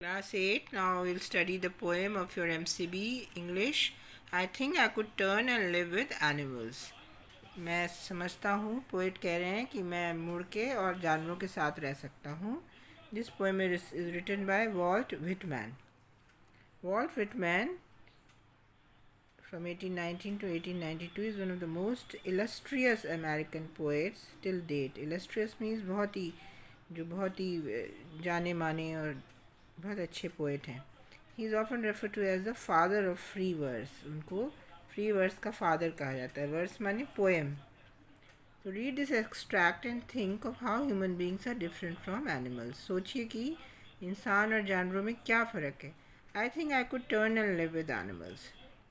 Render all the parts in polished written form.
Class 8. Now we'll study the poem of your MCB English. I think I could turn and live with animals. मैं समझता हूँ poet कह रहे हैं कि मैं मुड़ के और जानवरों के साथ रह सकता हूँ. This poem is written by Walt Whitman. Walt Whitman from 1819 to 1892 is one of the most illustrious American poets till date. Illustrious means बहुत ही जाने माने और बहुत अच्छे पोएट हैं. He is often refer to as the father of free verse. उनको free verse का father कहा जाता है. वर्स माने पोएम. तो read this extract and think of how human beings are different from animals. सोचिए कि इंसान और जानवरों में क्या फ़र्क है. I think I could turn and live with animals.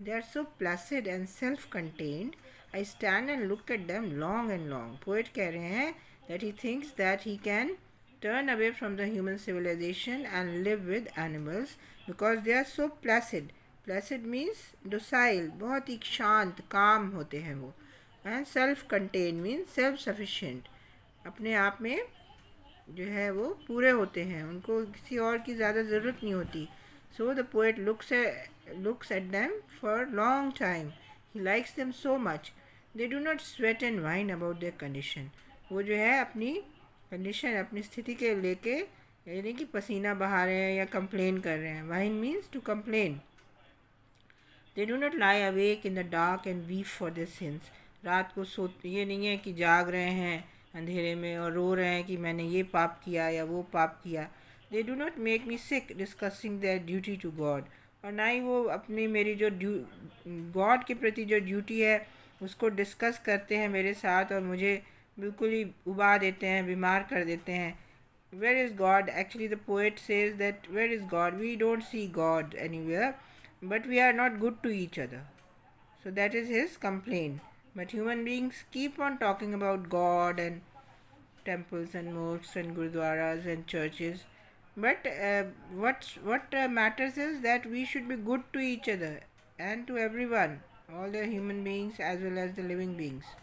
They are so placid and self contained. I stand and look at them long and long. Poet कह रहे हैं that he thinks that he can turn away from the human civilization and live with animals because they are so placid. Placid means docile, बहुत ही शांत काम होते हैं वो. and self contained means self sufficient, अपने आप में जो है वो पूरे होते हैं, उनको किसी और की ज़्यादा ज़रूरत नहीं होती. so the poet looks at them for a long time. he likes them so much. they do not sweat and whine about their condition. वो जो है अपनी कंडीशन, अपनी स्थिति के लेके यानी कि पसीना बहा रहे हैं या कंप्लेन कर रहे हैं. Whine means to complain. They do not lie awake in the dark and weep for their sins. रात को ये नहीं है कि जाग रहे हैं अंधेरे में और रो रहे हैं कि मैंने ये पाप किया या वो पाप किया. They do not make me sick discussing their duty to God. और ना ही वो अपनी मेरी जो गॉड के प्रति जो ड्यूटी है उसको डिस्कस करते हैं मेरे साथ और मुझे बिल्कुल ही उबा देते हैं, बीमार कर देते हैं. Where is God. Actually the poet says that where is God. We don't see God anywhere but we are not good to each other. so that is his complaint. But human beings keep on talking about God and temples and mosques and gurudwaras and churches. But what matters is that we should be good to each other and to everyone, all the human beings as well as the living beings.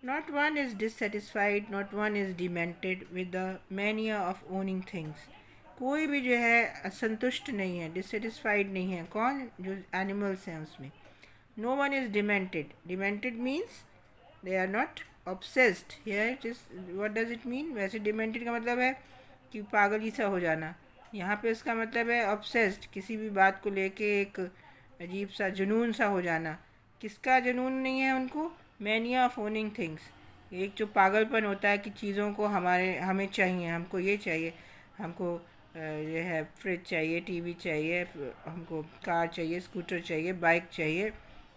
Not one is dissatisfied, not one is demented with the mania of owning things. कोई भी जो है असंतुष्ट नहीं है, dissatisfied नहीं है. कौन? जो एनिमल्स हैं उसमें. No one is demented. Demented means they are not obsessed. Here what does it mean. वैसे डिमेंटेड का मतलब है कि पागल ही सा हो जाना. यहाँ पे उसका मतलब है ऑब्सेस्ड, किसी भी बात को लेके एक अजीब सा जुनून सा हो जाना. किसका जुनून नहीं है उनको? Mania of owning things. एक जो पागलपन होता है कि चीज़ों को हमें चाहिए, हमको ये चाहिए, हमको ये है फ्रिज चाहिए, टीवी चाहिए, हमको कार चाहिए, स्कूटर चाहिए, बाइक चाहिए,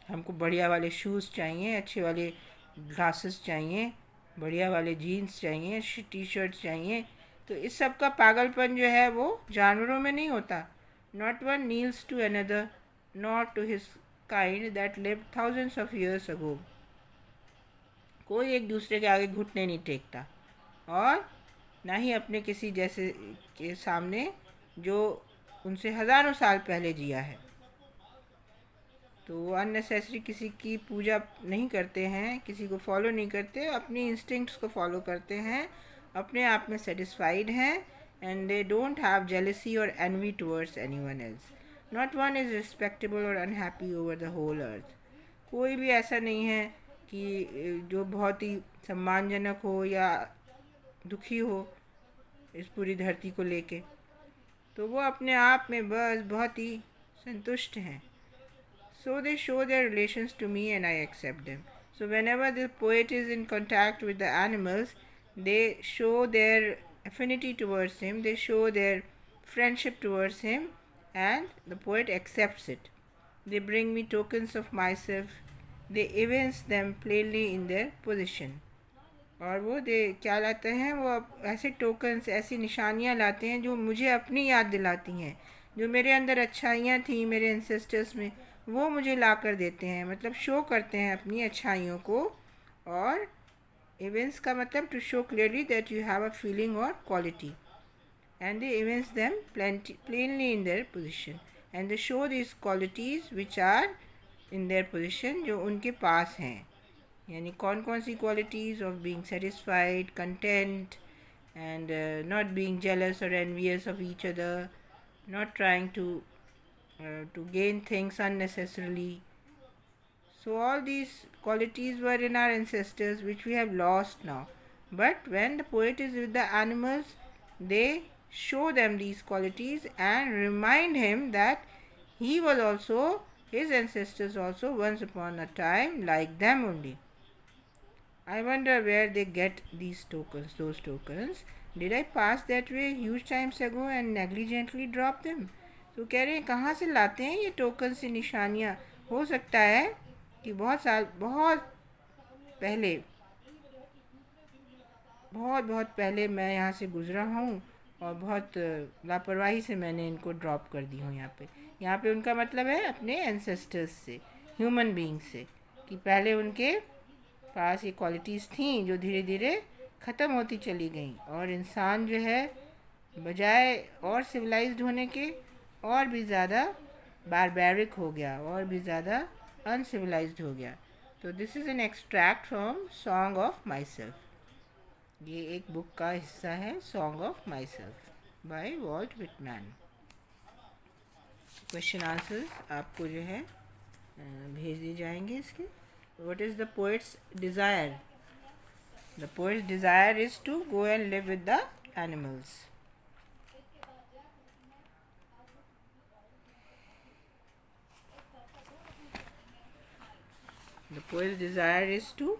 हमको बढ़िया वाले शूज़ चाहिए, अच्छे वाले ग्लासेस चाहिए, बढ़िया वाले जीन्स चाहिए, टी शर्ट चाहिए. तो इस सब का पागलपन जो है वो जानवरों में नहीं होता. Not one kneels to another not to his kind that live thousands of years ago. कोई एक दूसरे के आगे घुटने नहीं टेकता और ना ही अपने किसी जैसे के सामने जो उनसे हज़ारों साल पहले जिया है. तो वो अननेसेसरी किसी की पूजा नहीं करते हैं, किसी को फॉलो नहीं करते, अपनी इंस्टिंक्ट्स को फॉलो करते हैं, अपने आप में सेटिस्फाइड हैं. And they don't have jealousy or envy towards anyone else. Not one is respectable or unhappy over the whole earth. कोई भी ऐसा नहीं है कि जो बहुत ही सम्मानजनक हो या दुखी हो इस पूरी धरती को लेके. तो वो अपने आप में बस बहुत ही संतुष्ट हैं. So they show their relations to me and I accept them. So whenever the poet is in contact with the animals, they show their affinity towards him, they show their friendship towards him, and the poet accepts it. They bring me tokens of myself, they evince them plainly in their position. और वो क्या लाते हैं? वो ऐसे tokens, ऐसी निशानियाँ लाते हैं जो मुझे अपनी याद दिलाती हैं. जो मेरे अंदर अच्छाइयाँ थी मेरे एंसेस्टर्स में, वो मुझे ला कर देते हैं. मतलब शो करते हैं अपनी अच्छाइयों को. और इवेंट्स का मतलब to show clearly that you have a feeling or quality. And they events them plainly in their position and they show this qualities which are in their position, जो उनके पास हैं. यानी कौन कौन सी qualities of being satisfied, content, and not being jealous or envious of each other, not trying to gain things unnecessarily. So all these qualities were in our ancestors, which we have lost now. But when the poet is with the animals, they show them these qualities and remind him that he was also, his ancestors also, once upon a time like them only. I wonder where they get these tokens, those tokens. Did I pass that way huge times ago and negligently drop them? तो कह रहे हैं कहाँ से लाते हैं ये token से निशानियाँ. हो सकता है कि बहुत पहले बहुत बहुत पहले मैं यहाँ से गुज़रा हूँ और बहुत लापरवाही से मैंने इनको ड्रॉप कर दी हूँ यहाँ पे उनका मतलब है अपने एंसेस्टर्स से, ह्यूमन बीइंग से, कि पहले उनके पास ये क्वालिटीज़ थी जो धीरे धीरे ख़त्म होती चली गई और इंसान जो है बजाय और सिविलाइज्ड होने के और भी ज़्यादा बारबैरिक हो गया और भी ज़्यादा अनसिविलाइज्ड हो गया. तो this is an extract from song of my self. ये एक बुक का हिस्सा है, song of my self bye Walt Whitman. Question answers आपको जो है भेज दिए जाएंगे इसके. What is the poet's desire? The poet's desire is to go and live with the animals. The poet's desire is to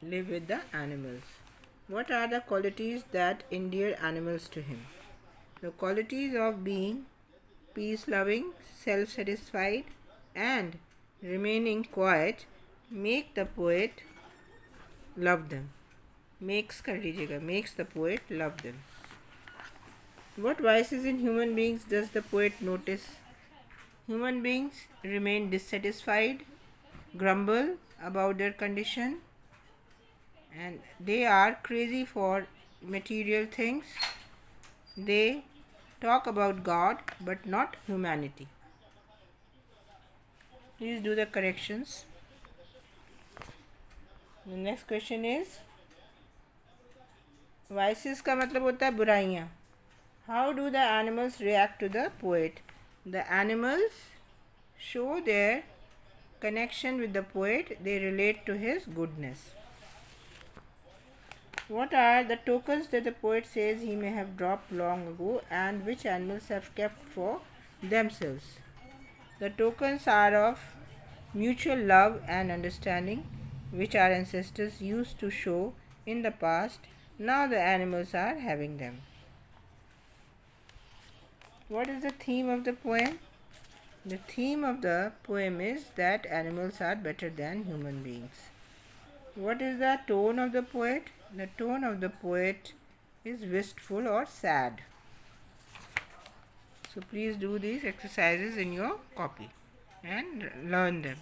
live with the animals. What are the qualities that endear animals to him? The qualities of being peace-loving, self-satisfied, and remaining quiet make the poet love them. Makes कर लीजिएगा, makes the poet love them. What vices in human beings does the poet notice? Human beings remain dissatisfied, grumble about their condition, and they are crazy for material things. They talk about God but not humanity. Please do the corrections. The next question is, vices का मतलब होता है बुराइयाँ. How do the animals react to the poet? The animals show their connection with the poet. They relate to his goodness. What are the tokens that the poet says he may have dropped long ago and which animals have kept for themselves? The tokens are of mutual love and understanding, which our ancestors used to show in the past. Now the animals are having them. What is the theme of the poem? The theme of the poem is that animals are better than human beings. What is the tone of the poet? The tone of the poet is wistful or sad. So please do these exercises in your copy and learn them.